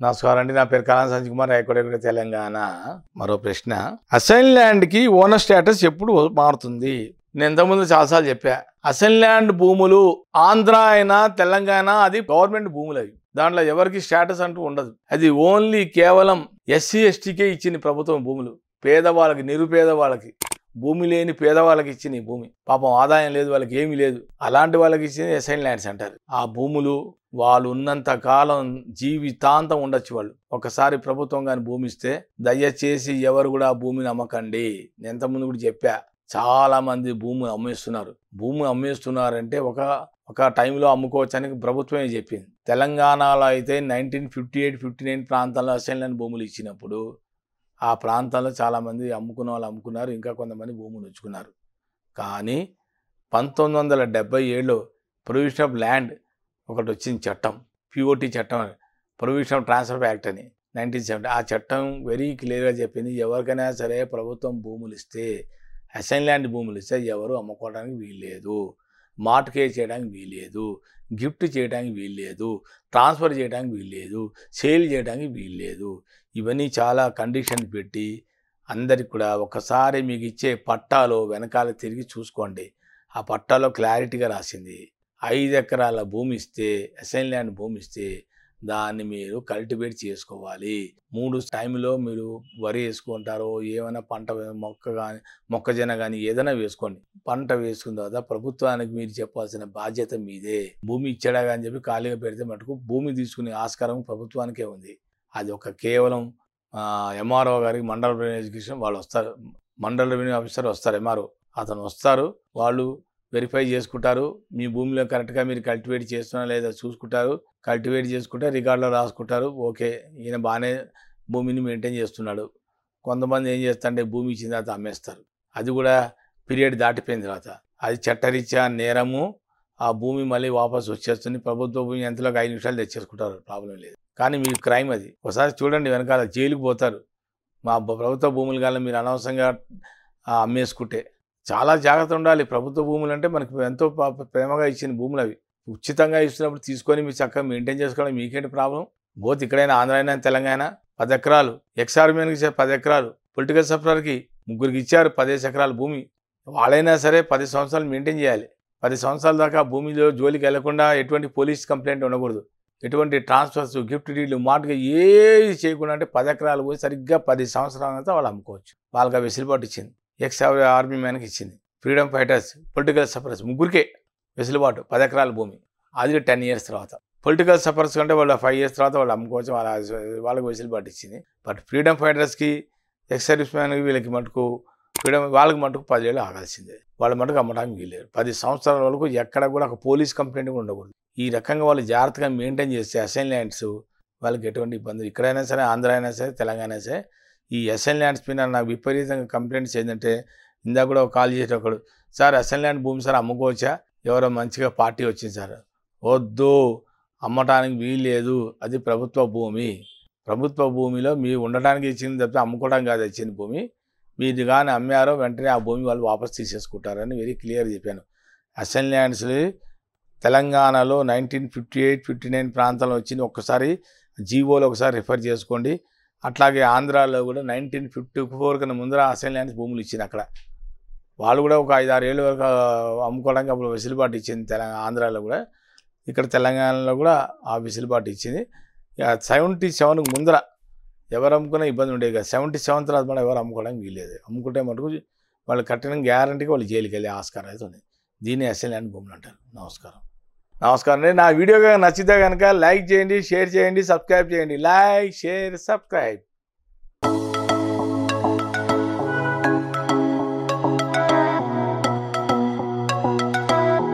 నమస్కారం అండి. నా పేరు కళా సంజయ్ కుమార్, హైకోర్టు తెలంగాణ. మరో ప్రశ్న, అసైన్ ల్యాండ్కి ఓనర్ స్టేటస్ ఎప్పుడు మారుతుంది? నేను ఇంతకుముందు చాలాసార్లు చెప్పా, అసైన్ ల్యాండ్ భూములు ఆంధ్ర అయినా తెలంగాణ అది గవర్నమెంట్ భూములు. అవి దాంట్లో ఎవరికి స్టేటస్ అంటూ ఉండదు. అది ఓన్లీ కేవలం ఎస్సీ ఎస్టీకే ఇచ్చింది ప్రభుత్వం భూములు. పేదవాళ్ళకి, నిరుపేద వాళ్ళకి, భూమి లేని పేదవాళ్ళకి ఇచ్చిన భూమి. పాపం ఆదాయం లేదు, వాళ్ళకి ఏమీ లేదు, అలాంటి వాళ్ళకి ఇచ్చింది అసైన్ ల్యాండ్స్ అంటారు. ఆ భూములు వాళ్ళు ఉన్నంత కాలం జీవితాంతం ఉండొచ్చు. వాళ్ళు ఒకసారి ప్రభుత్వం కానీ భూమి ఇస్తే దయచేసి ఎవరు కూడా ఆ భూమిని అమ్మకండి. నేను ఎంతమంది కూడా చెప్పా, చాలా మంది భూమి అమ్మేస్తున్నారు. భూమి అమ్మేస్తున్నారంటే ఒక టైంలో అమ్ముకోవచ్చని ప్రభుత్వమే చెప్పింది. తెలంగాణలో అయితే 1958-59 ప్రాంతాల్లో అసైన్ ల్యాండ్ భూములు ఇచ్చినప్పుడు ఆ ప్రాంతాల్లో చాలామంది అమ్ముకున్న వాళ్ళు అమ్ముకున్నారు, ఇంకా కొంతమంది భూములు ఉంచుకున్నారు. కానీ 1977లో ప్రొవిజన్ ఆఫ్ ల్యాండ్ ఒకటి వచ్చింది, చట్టం, POT చట్టం, ప్రొవిజన్ ఆఫ్ ట్రాన్స్ఫర్ యాక్ట్ అని 1970. ఆ చట్టం వెరీ క్లియర్గా చెప్పింది, ఎవరికైనా సరే ప్రభుత్వం భూములు ఇస్తే, అసైన్ ల్యాండ్ భూములు ఇస్తే ఎవరు అమ్ముకోవడానికి వీల్లేదు, మార్ట్గేజ్ చేయడానికి వీల్లేదు, గిఫ్ట్ చేయడానికి వీల్లేదు, ట్రాన్స్ఫర్ చేయడానికి వీల్లేదు, సేల్ చేయడానికి వీల్లేదు. ఇవన్నీ చాలా కండిషన్ పెట్టి అందరికి కూడా ఒకసారి మీకు ఇచ్చే పట్టాలో వెనకాల తిరిగి చూసుకోండి. ఆ పట్టాలో క్లారిటీగా రాసింది, 5 ఎకరాల భూమి ఇస్తే, అసైన్ ల్యాండ్ భూమి ఇస్తే దాన్ని మీరు కల్టివేట్ చేసుకోవాలి. 3 టైంలో మీరు వరి వేసుకుంటారో, ఏమైనా పంట మొక్కజొన్న కానీ ఏదైనా వేసుకోండి. పంట వేసుకున్న తర్వాత ప్రభుత్వానికి మీరు చెప్పాల్సిన బాధ్యత మీదే. భూమి ఇచ్చాడా అని చెప్పి ఖాళీగా పెడితే మటుకు భూమి తీసుకునే ఆస్కారం ప్రభుత్వానికే ఉంది. అది ఒక కేవలం MRO గారికి, మండల రెవెన్యూ ఎడ్యుకేషన్ వాళ్ళు వస్తారు, మండల రెవెన్యూ ఆఫీసర్ వస్తారు, MRO అతను వస్తారు, వాళ్ళు వెరిఫై చేసుకుంటారు, మీ భూమిలో కరెక్ట్గా మీరు కల్టివేట్ చేస్తున్నా లేదా చూసుకుంటారు. కల్టివేట్ చేసుకుంటే రికార్డులో రాసుకుంటారు, ఓకే ఈయన బాగానే భూమిని మెయింటైన్ చేస్తున్నాడు. కొంతమంది ఏం చేస్తారంటే భూమి ఇచ్చిన తర్వాత అమ్మేస్తారు. అది కూడా పీరియడ్ దాటిపోయిన తర్వాత అది చట్టరీత్యా నేరము. ఆ భూమి మళ్ళీ వాపసు వచ్చేస్తుంది. ప్రభుత్వ భూమి ఎంతలోకి 5 నిమిషాలు తెచ్చేసుకుంటారు, ప్రాబ్లం లేదు. కానీ మీకు క్రైమ్ అది. ఒకసారి చూడండి, వెనకాల జైలుకు పోతారు. మా ప్రభుత్వ భూములు కానీ మీరు అనవసరంగా అమ్మేసుకుంటే చాలా జాగ్రత్త ఉండాలి. ప్రభుత్వ భూములు అంటే మనకు ఎంతో ప్రేమగా ఇచ్చిన భూములు, అవి ఉచితంగా ఇస్తున్నప్పుడు తీసుకొని మీరు చక్కగా మెయింటైన్ చేసుకోవడం మీకేంటి ప్రాబ్లం? బోత్ ఇక్కడైనా ఆంధ్ర అయినా తెలంగాణ 10 ఎకరాలు, ఎక్స్-ఆర్మీకి ఇచ్చారు 10 ఎకరాలు, పొలిటికల్ సఫరర్కి 3 ఇచ్చారు 15 ఎకరాల భూమి. వాళ్ళైనా సరే 10 సంవత్సరాలు మెయింటైన్ చేయాలి. 10 సంవత్సరాల దాకా భూమిలో జోలికి వెళ్లకుండా ఎటువంటి పోలీస్ కంప్లైంట్ ఉండకూడదు, ఎటువంటి ట్రాన్స్ఫర్స్, గిఫ్ట్ డీడ్లు, మార్ట్గా ఏది చేయకుండా అంటే 10 ఎకరాలు పోయి సరిగ్గా 10 సంవత్సరాలతో వాళ్ళు అమ్ముకోవచ్చు. వాళ్ళకి వెసులుబాటు ఇచ్చింది. ఎక్స్-ఆర్మీ మ్యాన్కి ఇచ్చింది, ఫ్రీడమ్ ఫైటర్స్, పొలిటికల్ సఫరర్స్ 3కే వెసులుబాటు 10 ఎకరాల భూమి. అది 10 ఇయర్స్ తర్వాత. పొలిటికల్ సఫరర్స్ కంటే వాళ్ళు 5 ఇయర్స్ తర్వాత వాళ్ళు అమ్ముకోవచ్చు, వాళ్ళకి వెసులుబాటు ఇచ్చింది. బట్ ఫ్రీడమ్ ఫైటర్స్కి, ఎక్స్-సర్వీస్ మ్యాన్కి, వీళ్ళకి మటుకు వాళ్ళకి మటుకు 10 ఏళ్ళు ఆగాల్సిందే. వాళ్ళ మటుకు అమ్మడానికి వీల్లేదు. 10 సంవత్సరాల వరకు ఎక్కడ కూడా ఒక పోలీస్ కంప్లైంట్ కూడా ఉండకూడదు. ఈ రకంగా వాళ్ళు జాగ్రత్తగా మెయింటైన్ చేస్తే అసైన్ ల్యాండ్స్ వాళ్ళకి ఎటువంటి ఇబ్బంది, ఇక్కడైనా సరే, ఆంధ్ర అయినా సరే, తెలంగాణ అయినా సరే. ఈ అసైన్ ల్యాండ్స్ పైన నాకు విపరీతంగా కంప్లైంట్స్ ఏంటంటే, ఇందాక కూడా ఒక కాల్ చేసి ఒకడు, సార్ అసైన్ ల్యాండ్ భూమి సార్ అమ్ముకోవచ్చా? ఎవరో మంచిగా పార్టీ వచ్చింది సార్, వద్దు అమ్మటానికి వీల్లేదు, అది ప్రభుత్వ భూమి. ప్రభుత్వ భూమిలో మీరు ఉండటానికి ఇచ్చింది తప్పితే అమ్ముకోవడానికి కాదు ఇచ్చింది భూమి. మీరు కానీ అమ్మారో వెంటనే ఆ భూమి వాళ్ళు వాపసు తీసేసుకుంటారని వెరీ క్లియర్ చెప్పాను. అసైన్ ల్యాండ్స్ తెలంగాణలో 1958-59 ప్రాంతంలో వచ్చింది. ఒక్కసారి జీవోలో ఒకసారి రిఫర్ చేసుకోండి. అట్లాగే ఆంధ్రాలో కూడా 1954 కన్నా ముందర అసైన్ ల్యాండ్స్ భూములు ఇచ్చింది. అక్కడ వాళ్ళు కూడా ఒక 5-6 ఏళ్ళ వరకు అమ్ముకోవడానికి అప్పుడు వెసులుబాటు ఇచ్చింది ఆంధ్రాలో కూడా. ఇక్కడ తెలంగాణలో కూడా ఆ వెసులుబాటు ఇచ్చింది. 77కు ముందర ఎవరు అమ్ముకున్నా ఇబ్బంది ఉండేది కదా. 77 తర్వాత మనం ఎవరు అమ్ముకోవడానికి వీల్లేదు. అమ్ముకుంటే మటుకు వాళ్ళు కట్టిన గ్యారంటీగా వాళ్ళు జైలుకి వెళ్ళే ఆస్కారం అయితే ఉంది. దీన్ని అసైన్ ల్యాండ్ భూములు అంటారు. నమస్కారం అండి. నా వీడియో నచ్చితే కనుక లైక్ చేయండి, షేర్ చేయండి, సబ్స్క్రైబ్ చేయండి. Like, share, subscribe.